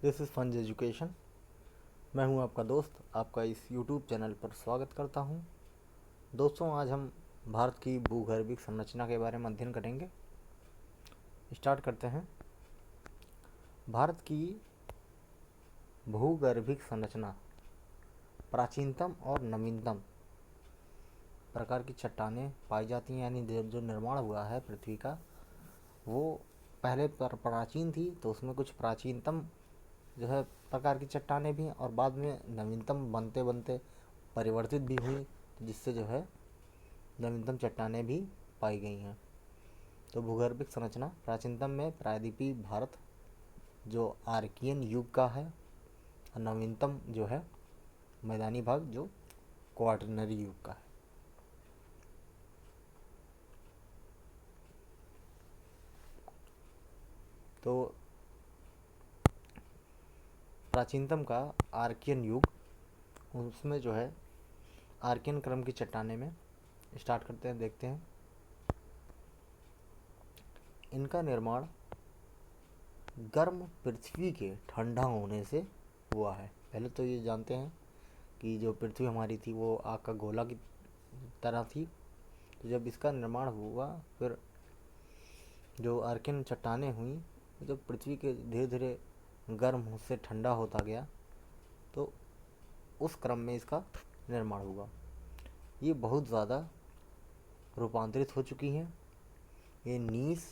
This is फंज education. मैं हूं आपका दोस्त, आपका इस यूट्यूब चैनल पर स्वागत करता हूं। दोस्तों, आज हम भारत की भूगर्भिक संरचना के बारे में अध्ययन करेंगे। स्टार्ट करते हैं। भारत की भूगर्भिक संरचना प्राचीनतम और नवीनतम प्रकार की चट्टानें पाई जाती हैं, यानी जो निर्माण हुआ है पृथ्वी का वो पहले प्राचीन थी, तो उसमें कुछ प्राचीनतम जो है प्रकार की चट्टानें भी हैं और बाद में नवीनतम बनते बनते परिवर्तित भी हुई, जिससे जो है नवीनतम चट्टानें भी पाई गई हैं। तो भूगर्भिक संरचना प्राचीनतम में प्रायद्वीपीय भारत जो आर्कियन युग का है, और नवीनतम जो है मैदानी भाग जो क्वाटरनरी युग का है। तो प्राचीनतम का आर्कियन युग, उसमें जो है आर्कियन क्रम की चट्टानें में स्टार्ट करते हैं, देखते हैं। इनका निर्माण गर्म पृथ्वी के ठंडा होने से हुआ है। पहले तो ये जानते हैं कि जो पृथ्वी हमारी थी वो आग का गोला की तरह थी। तो जब इसका निर्माण हुआ, फिर जो आर्कियन चट्टानें हुई, जब पृथ्वी के धीरे धीरे गर्म से ठंडा होता गया, तो उस क्रम में इसका निर्माण हुआ। ये बहुत ज़्यादा रूपांतरित हो चुकी हैं। ये नीस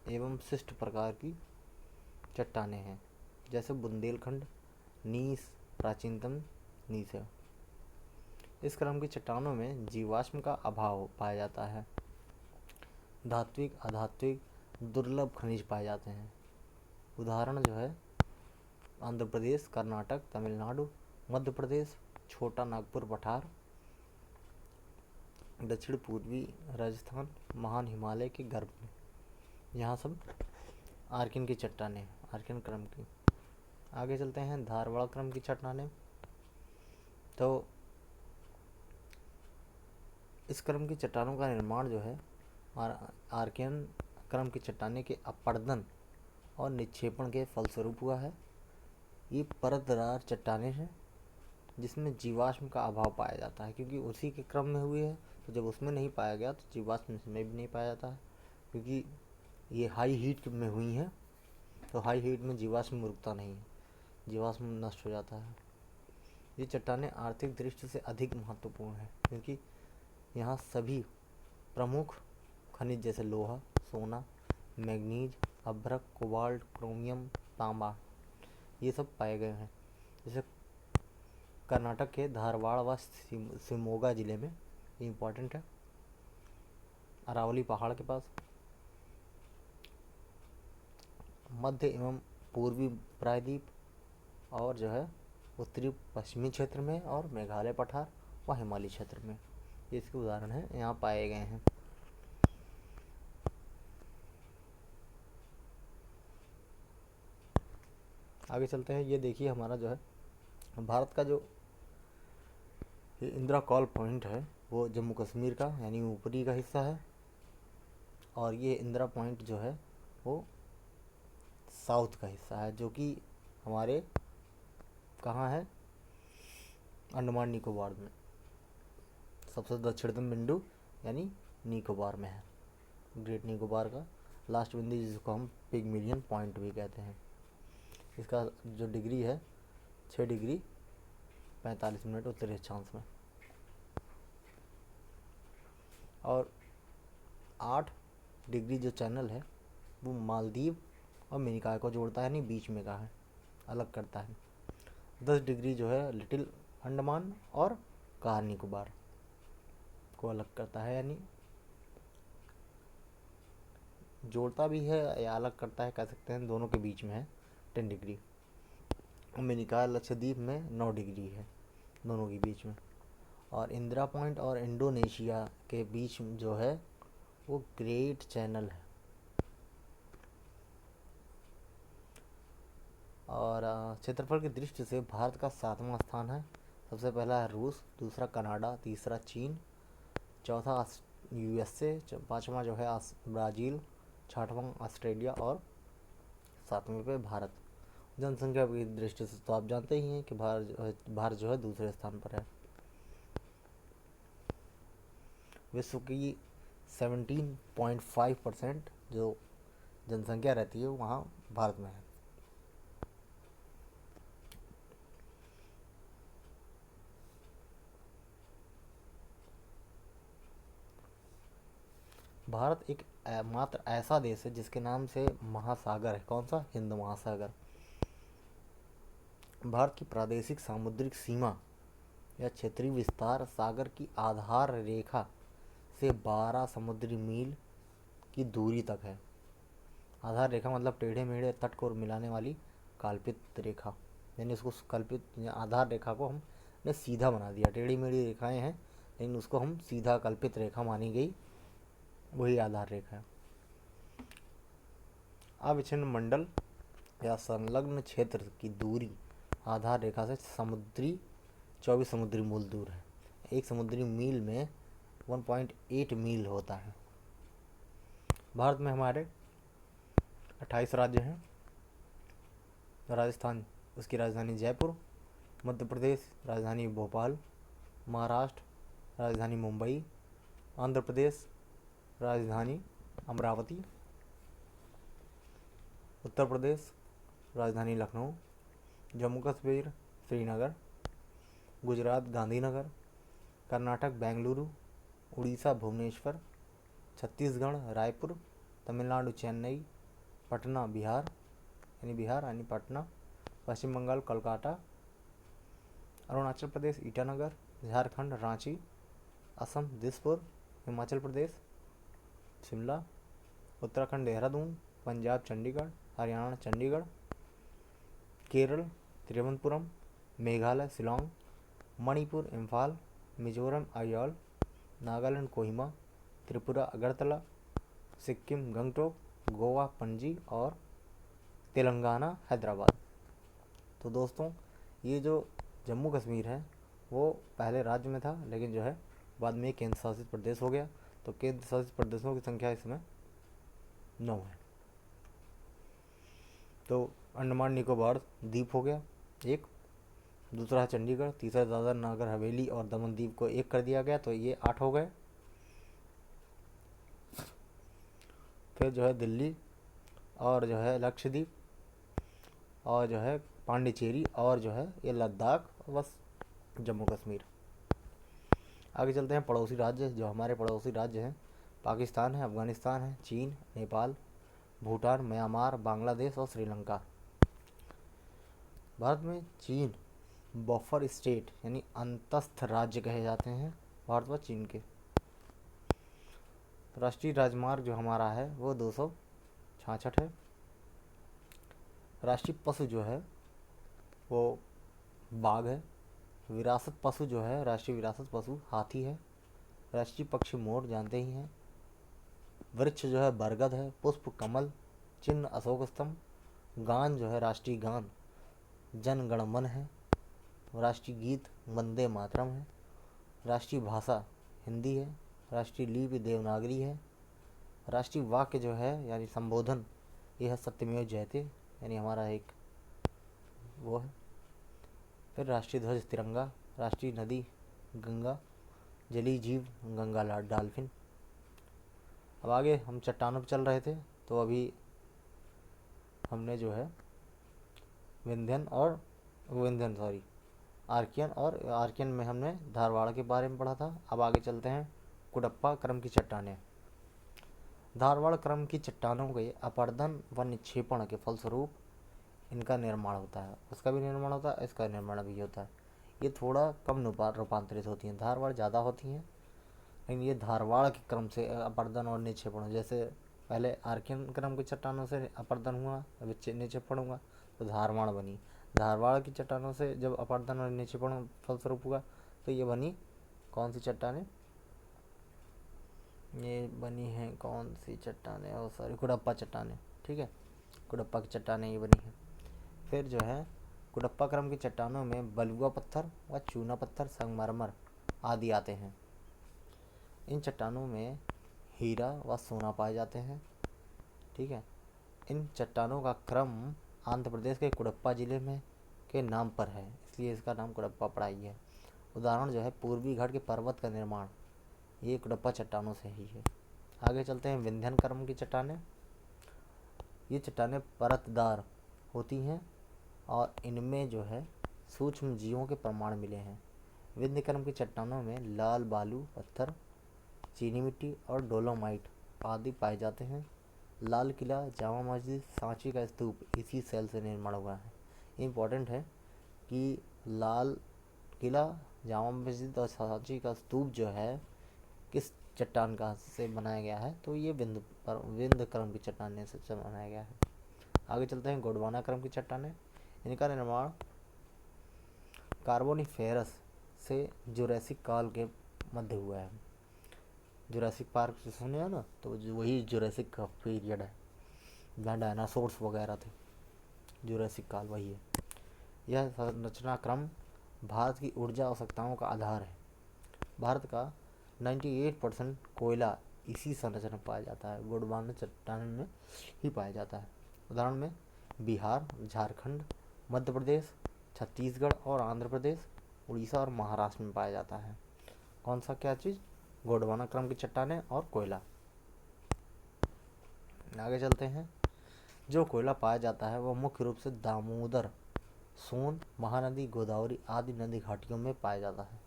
एवं शिष्ट प्रकार की चट्टानें हैं, जैसे बुंदेलखंड नीस प्राचीनतम नीस है। इस क्रम की चट्टानों में जीवाश्म का अभाव पाया जाता है। धात्विक अधात्विक दुर्लभ खनिज पाए जाते हैं। उदाहरण जो है आंध्र प्रदेश, कर्नाटक, तमिलनाडु, मध्य प्रदेश, छोटा नागपुर पठार, दक्षिण पूर्वी राजस्थान, महान हिमालय के गर्भ में, यहाँ सब आर्कियन की चट्टानें, आर्कियन क्रम की। आगे चलते हैं, धारवाड़ क्रम की चट्टानें। तो इस क्रम की चट्टानों का निर्माण जो है आर्कियन क्रम की चट्टानें के अपरदन और निक्षेपण के फलस्वरूप हुआ है। ये परतदार चट्टानें हैं जिसमें जीवाश्म का अभाव पाया जाता है, क्योंकि उसी के क्रम में हुई है। तो जब उसमें नहीं पाया गया तो जीवाश्म इसमें भी नहीं पाया जाता है, क्योंकि ये हाई हीट में हुई हैं। तो हाई हीट में जीवाश्म रुकता नहीं है, जीवाश्म नष्ट हो जाता है। ये चट्टानें आर्थिक दृष्टि से अधिक महत्वपूर्ण है, क्योंकि यहाँ सभी प्रमुख खनिज जैसे लोहा, सोना, मैग्नीज, अभ्रक, कोबाल्ट, क्रोमियम, तांबा, ये सब पाए गए हैं। जैसे कर्नाटक के धारवाड़ व शिमोगा जिले में, ये इम्पोर्टेंट है, अरावली पहाड़ के पास, मध्य एवं पूर्वी प्रायद्वीप, और जो है उत्तरी पश्चिमी क्षेत्र में, और मेघालय पठार व हिमालय क्षेत्र में, ये इसके उदाहरण हैं, यहाँ पाए गए हैं। आगे चलते हैं। ये देखिए, हमारा जो है भारत का जो ये इंदिरा कॉल पॉइंट है वो जम्मू कश्मीर का यानी ऊपरी का हिस्सा है, और ये इंदिरा पॉइंट जो है वो साउथ का हिस्सा है, जो कि हमारे कहाँ है, अंडमान निकोबार में, सबसे दक्षिणतम बिंदु यानी निकोबार में है। ग्रेट निकोबार का लास्ट बिंदु, जिसको हम पिगमिलियन पॉइंट भी कहते हैं। इसका जो डिग्री है 6 डिग्री 45 मिनट उत्तरी अक्षांश में, और 8 डिग्री जो चैनल है वो मालदीव और मिनिकॉय को जोड़ता है, यानी बीच में का है, अलग करता है। 10 डिग्री जो है लिटिल अंडमान और कार निकोबार को अलग करता है, यानी जोड़ता भी है या अलग करता है, कह सकते हैं, दोनों के बीच में है 10 डिग्री। मिनिकॉय लक्षद्वीप में 9 डिग्री है, दोनों के बीच में। और इंदिरा पॉइंट और इंडोनेशिया के बीच जो है वो ग्रेट चैनल है। और क्षेत्रफल की दृष्टि से भारत का 7वां स्थान है। सबसे पहला है रूस, दूसरा कनाडा, तीसरा चीन, चौथा यूएसए, पाँचवा जो है ब्राज़ील, छठवां ऑस्ट्रेलिया, और 7वें पे भारत। जनसंख्या की दृष्टि से तो आप जानते ही हैं कि भारत जो है दूसरे स्थान पर है। विश्व की 17.5% जो जनसंख्या रहती है वहाँ भारत में है। भारत एक मात्र ऐसा देश है जिसके नाम से महासागर है। कौन सा? हिंद महासागर। भारत की प्रादेशिक सामुद्रिक सीमा या क्षेत्रीय विस्तार सागर की आधार रेखा से 12 समुद्री मील की दूरी तक है। आधार रेखा मतलब टेढ़े मेढ़े तट को मिलाने वाली काल्पित रेखा, यानी उसको कल्पित आधार रेखा को हमने सीधा बना दिया। टेढ़ी मेढ़ी रेखाएं हैं लेकिन उसको हम सीधा कल्पित रेखा मानी गई, वही आधार रेखा है। अविच्छिन्न मंडल या संलग्न क्षेत्र की दूरी आधार रेखा से 24 समुद्री मील दूर है। एक समुद्री मील में 1.8 मील होता है। भारत में हमारे 28 राज्य हैं। राजस्थान, उसकी राजधानी जयपुर। मध्य प्रदेश राजधानी भोपाल। महाराष्ट्र राजधानी मुंबई। आंध्र प्रदेश राजधानी अमरावती। उत्तर प्रदेश राजधानी लखनऊ। जम्मू कश्मीर श्रीनगर। गुजरात गांधीनगर। कर्नाटक बेंगलुरु। उड़ीसा भुवनेश्वर। छत्तीसगढ़ रायपुर। तमिलनाडु चेन्नई। पटना बिहार यानी पटना। पश्चिम बंगाल कोलकाता। अरुणाचल प्रदेश ईटानगर। झारखंड रांची। असम दिसपुर। हिमाचल प्रदेश शिमला। उत्तराखंड देहरादून। पंजाब चंडीगढ़। हरियाणा चंडीगढ़। केरल तिरुवनंतपुरम। मेघालय शिलोंग। मणिपुर इम्फाल। मिजोरम अयोल। नागालैंड कोहिमा। त्रिपुरा अगरतला। सिक्किम गंगटोक। गोवा पणजी और तेलंगाना हैदराबाद। तो दोस्तों, ये जो जम्मू कश्मीर है वो पहले राज्य में था, लेकिन जो है बाद में केंद्र शासित प्रदेश हो गया। तो केंद्र शासित प्रदेशों की संख्या इसमें 9 है। तो अंडमान निकोबार द्वीप हो गया एक, दूसरा है चंडीगढ़, तीसरा दादर नगर हवेली और दमन द्वीप को एक कर दिया गया, तो ये 8 हो गए। फिर जो है दिल्ली और जो है लक्षद्वीप और जो है पांडिचेरी और जो है ये लद्दाख, बस जम्मू कश्मीर। आगे चलते हैं पड़ोसी राज्य। जो हमारे पड़ोसी राज्य हैं, पाकिस्तान है, अफगानिस्तान है, चीन, नेपाल, भूटान, म्यांमार, बांग्लादेश और श्रीलंका। भारत में चीन बफर स्टेट यानी अंतस्थ राज्य कहे जाते हैं भारत व चीन के। राष्ट्रीय राजमार्ग जो हमारा है वो 266 है। राष्ट्रीय पशु जो है वो बाघ है। विरासत पशु जो है, राष्ट्रीय विरासत पशु हाथी है। राष्ट्रीय पक्षी मोर जानते ही हैं। वृक्ष जो है बरगद है। पुष्प कमल। चिन्ह अशोक स्तंभ। गान जो है राष्ट्रीय गान जन गण मन है। राष्ट्रीय गीत वंदे मातरम है। राष्ट्रीय भाषा हिंदी है। राष्ट्रीय लिपि देवनागरी है। राष्ट्रीय वाक्य जो है यानी संबोधन यह है सत्यमेव जयते, यानी हमारा एक वो है। फिर राष्ट्रीय ध्वज तिरंगा। राष्ट्रीय नदी गंगा। जलीय जीव गंगा डॉल्फिन। अब आगे हम चट्टानों पर चल रहे थे, तो अभी हमने जो है आर्कियन में हमने धारवाड़ के बारे में पढ़ा था। अब आगे चलते हैं कुडप्पा क्रम की चट्टानें। धारवाड़ क्रम की चट्टानों के अपर्दन व निक्षेपण के फलस्वरूप इनका निर्माण होता है। उसका भी निर्माण होता है, इसका निर्माण भी होता है। ये थोड़ा कम रूपांतरित होती हैं, धारवाड़ ज़्यादा होती हैं, लेकिन ये धारवाड़ के क्रम से अपर्दन और निक्षेपण, जैसे पहले आर्कियन क्रम की चट्टानों से अपर्दन हुआ, अब निक्षेपण हुआ तो धारवाड़ बनी। धारवाड़ की चट्टानों से जब अपर्दन और निक्षेपण फलस्वरूप हुआ तो ये बनी कौन सी चट्टानें? ये बनी हैं कौन सी चट्टानें? और सॉरी, कुडप्पा चट्टानें। ठीक है, कुडप्पा की चट्टानें ये बनी हैं। फिर जो है कुडप्पा क्रम की चट्टानों में बलुआ पत्थर व चूना पत्थर, संगमरमर आदि आते हैं। इन चट्टानों में हीरा व सोना पाए जाते हैं। ठीक है, इन चट्टानों का क्रम आंध्र प्रदेश के कुडप्पा जिले में के नाम पर है, इसलिए इसका नाम कुडप्पा पड़ा ही है। उदाहरण जो है पूर्वी घाट के पर्वत का निर्माण ये कुडप्पा चट्टानों से ही है। आगे चलते हैं विंध्यन क्रम की चट्टानें। ये चट्टानें परतदार होती हैं और इनमें जो है सूक्ष्म जीवों के प्रमाण मिले हैं। विंध्य क्रम की चट्टानों में लाल बालू पत्थर, चीनी मिट्टी और डोलोमाइट आदि पाए जाते हैं। लाल किला, जामा मस्जिद, सांची का स्तूप इसी सेल से निर्माण हुआ है। इम्पॉर्टेंट है कि लाल किला, जामा मस्जिद और सांची का स्तूप जो है किस चट्टान का से बनाया गया है, तो ये विंध्य क्रम की चट्टान से बनाया गया है। आगे चलते हैं गोंडवाना क्रम की चट्टानें। इनका निर्माण कार्बोनिफेरस से जुरैसिक काल के मध्य हुआ है। जुरैसिक पार्क से सुने हैं ना, तो वही जुरैसिक का पीरियड है जहाँ डायनासोर्स वगैरह थे। जुरैसिक काल वही है। यह संरचना क्रम भारत की ऊर्जा आवश्यकताओं का आधार है। भारत का 98% कोयला इसी संरचना में पाया जाता है, गोंडवाना चट्टान में ही पाया जाता है। उदाहरण में बिहार, झारखंड, मध्य प्रदेश, छत्तीसगढ़ और आंध्र प्रदेश, उड़ीसा और महाराष्ट्र में पाया जाता है। कौन सा क्या चीज़? गोंडवाना क्रम की चट्टानें और कोयला। आगे चलते हैं। जो कोयला पाया जाता है वह मुख्य रूप से दामोदर, सोन, महानदी, गोदावरी आदि नदी घाटियों में पाया जाता है।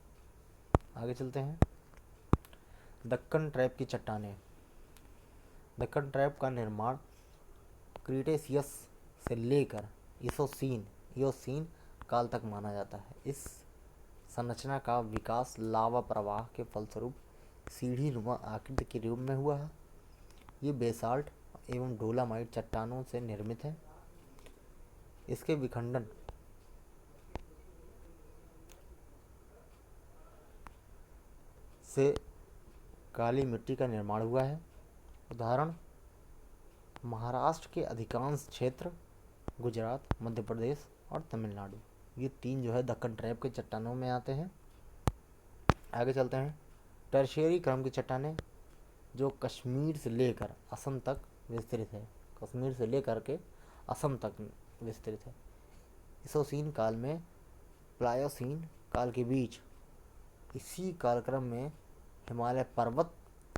आगे चलते हैं। दक्कन ट्रैप की चट्टानें। दक्कन ट्रैप का निर्माण क्रीटेशियस से लेकर इयोसीन काल तक माना जाता है। इस संरचना का विकास लावा प्रवाह के फलस्वरूप सीढ़ी नुमा आकृति के रूप में हुआ है। ये बेसाल्ट एवं डोलामाइट चट्टानों से निर्मित है। इसके विखंडन से काली मिट्टी का निर्माण हुआ है। उदाहरण महाराष्ट्र के अधिकांश क्षेत्र, गुजरात, मध्य प्रदेश और तमिलनाडु, ये 3 जो है दक्कन ट्रैप के चट्टानों में आते हैं। आगे चलते हैं। टर्शियरी क्रम की चट्टानें जो कश्मीर से लेकर असम तक विस्तृत है। कश्मीर से लेकर के असम तक विस्तृत है। इसोसीन काल में प्लायोसीन काल के बीच इसी कालक्रम में हिमालय पर्वत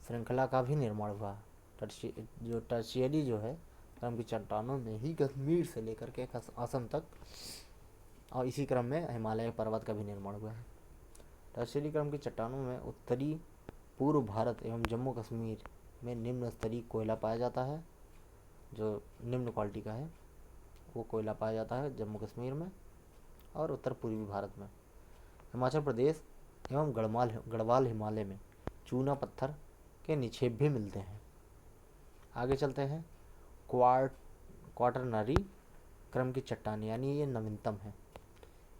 श्रृंखला का भी निर्माण हुआ। जो टर्शियरी जो है क्रम की चट्टानों में ही कश्मीर से लेकर के असम तक और इसी क्रम में हिमालय पर्वत का भी निर्माण हुआ है। टर्शियरी क्रम की चट्टानों में उत्तरी पूर्व भारत एवं जम्मू कश्मीर में निम्न स्तरीय कोयला पाया जाता है। जो निम्न क्वालिटी का है वो कोयला पाया जाता है जम्मू कश्मीर में और उत्तर पूर्वी भारत में। हिमाचल प्रदेश एवं गढ़वाल हिमालय में चूना पत्थर के निक्षेप भी मिलते हैं। आगे चलते हैं। क्वाटरनरी क्रम की चट्टान, यानी ये नवीनतम है।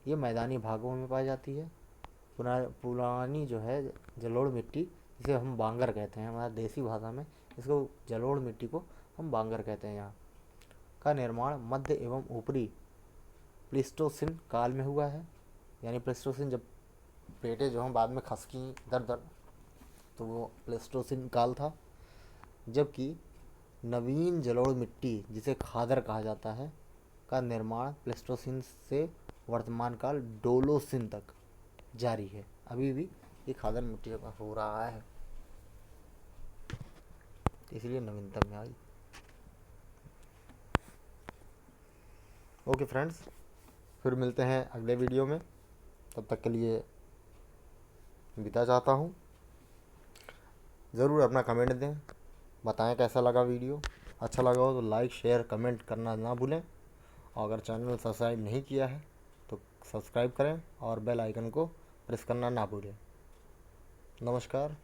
ये मैदानी भागों में पाई जाती है। पुरानी जो है जलोढ़ मिट्टी, जिसे हम बांगर कहते हैं हमारे देसी भाषा में, इसको जलोढ़ मिट्टी को हम बांगर कहते हैं, यहाँ का निर्माण मध्य एवं ऊपरी प्लीस्टोसिन काल में हुआ है। यानी प्लीस्टोसिन जब प्लेटें जो हम बाद में खसकी दर तो वो प्लीस्टोसिन काल था। जबकि नवीन जलोढ़ मिट्टी, जिसे खादर कहा जाता है, का निर्माण प्लीस्टोसिन से वर्तमान काल डोलोसिन तक जारी है। अभी भी ये खादर मिट्टी का हो रहा है, इसलिए नवीनतम में आई। ओके फ्रेंड्स, फिर मिलते हैं अगले वीडियो में। तब तक के लिए विदा चाहता हूँ। ज़रूर अपना कमेंट दें, बताएं कैसा लगा वीडियो। अच्छा लगा हो तो लाइक, शेयर, कमेंट करना ना भूलें। और अगर चैनल सब्सक्राइब नहीं किया है तो सब्सक्राइब करें और बेल आइकन को प्रेस करना ना भूलें। नमस्कार।